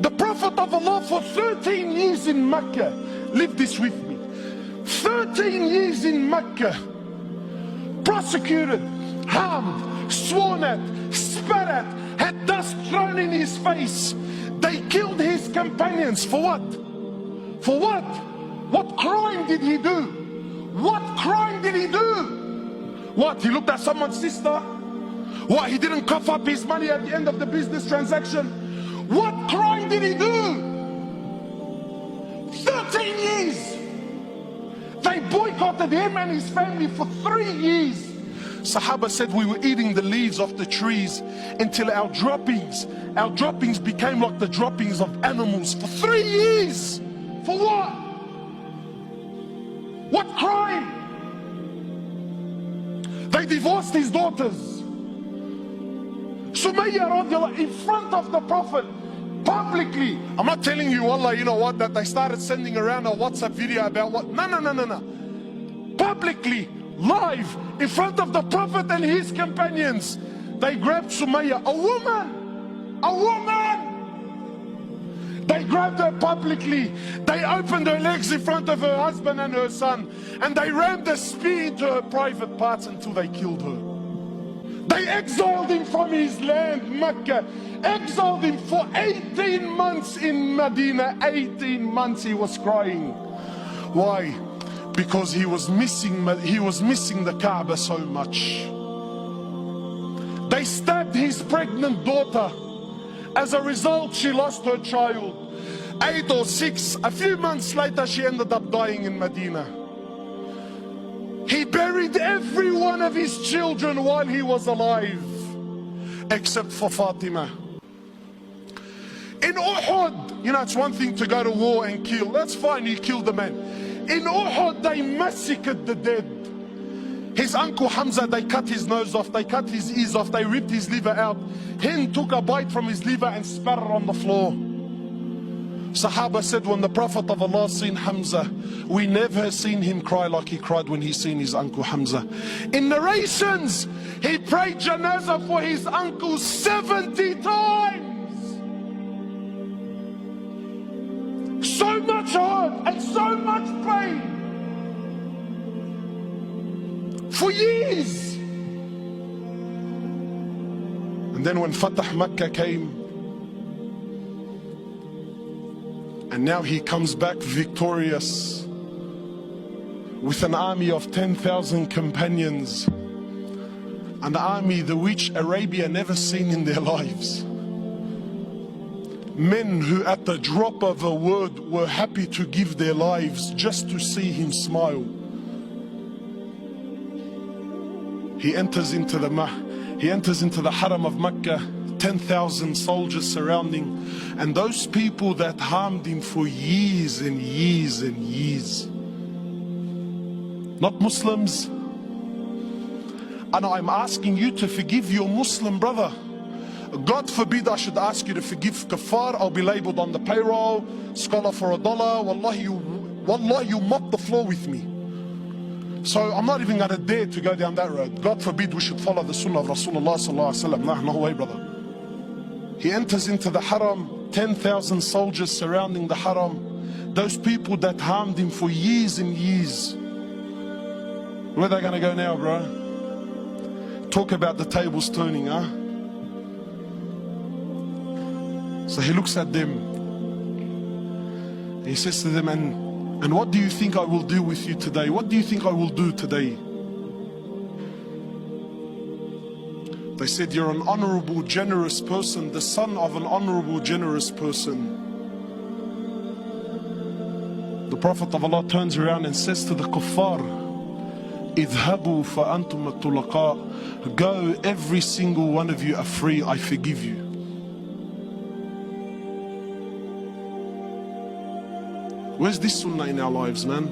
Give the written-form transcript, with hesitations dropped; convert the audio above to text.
The Prophet of Allah for 13 years in Mecca, live this with me, 13 years in Mecca, prosecuted, harmed, sworn at, spat at, had dust thrown in his face. They killed his companions. For what? For what? What crime did he do? What crime did he do? What? He looked at someone's sister? What? He didn't cough up his money at the end of the business transaction? What crime did he do? 13 years. They boycotted him and his family for 3 years. Sahaba said we were eating the leaves off the trees until our droppings became like the droppings of animals for 3 years. For what? What crime? They divorced his daughters. Sumayya radiallahu in front of the Prophet, publicly. I'm not telling you, Allah, you know what, that they started sending around a WhatsApp video about what. No. Publicly, live, in front of the Prophet and his companions, they grabbed Sumayya, a woman. They grabbed her publicly. They opened her legs in front of her husband and her son, and they rammed a spear into her private parts until they killed her. They exiled him from his land, Mecca. Exiled him for 18 months in Medina. 18 months he was crying. Why? Because he was missing the Kaaba so much. They stabbed his pregnant daughter. As a result, she lost her child. 8 or 6, a few months later, she ended up dying in Medina. He buried every one of his children while he was alive, except for Fatima. In Uhud, you know, it's one thing to go to war and kill. That's fine, you killed the man. In Uhud, they massacred the dead. His uncle Hamza, they cut his nose off, they cut his ears off, they ripped his liver out. Hind took a bite from his liver and spat it on the floor. Sahaba said when the Prophet of Allah seen Hamza, we never seen him cry like he cried when he seen his uncle Hamza. In narrations, he prayed janazah for his uncle 70 times. So much hurt and so much pain. For years. And then when Fatah Makkah came, and now he comes back victorious with an army of 10,000 companions, an army the which Arabia never seen in their lives. Men who at the drop of a word were happy to give their lives just to see him smile. He enters into the Haram of Mecca, 10,000 soldiers surrounding, and those people that harmed him for years and years and years. Not Muslims. And I'm asking you to forgive your Muslim brother. God forbid I should ask you to forgive kafar. I'll be labeled on the payroll, scholar for $1. Wallahi, you mop the floor with me. So I'm not even going to dare to go down that road. God forbid we should follow the sunnah of Rasulullah sallallahu alaihi wasallam. No way, brother. He enters into the haram, 10,000 soldiers surrounding the haram. Those people that harmed him for years and years. Where are they going to go now, bro? Talk about the tables turning, huh? So he looks at them. He says to them, and what do you think I will do with you today? What do you think I will do today? They said, you're an honorable, generous person, the son of an honorable, generous person. The Prophet of Allah turns around and says to the kuffar, idhabu fa antum at-tulaqa. Go, every single one of you are free, I forgive you. Where's this sunnah in our lives, man?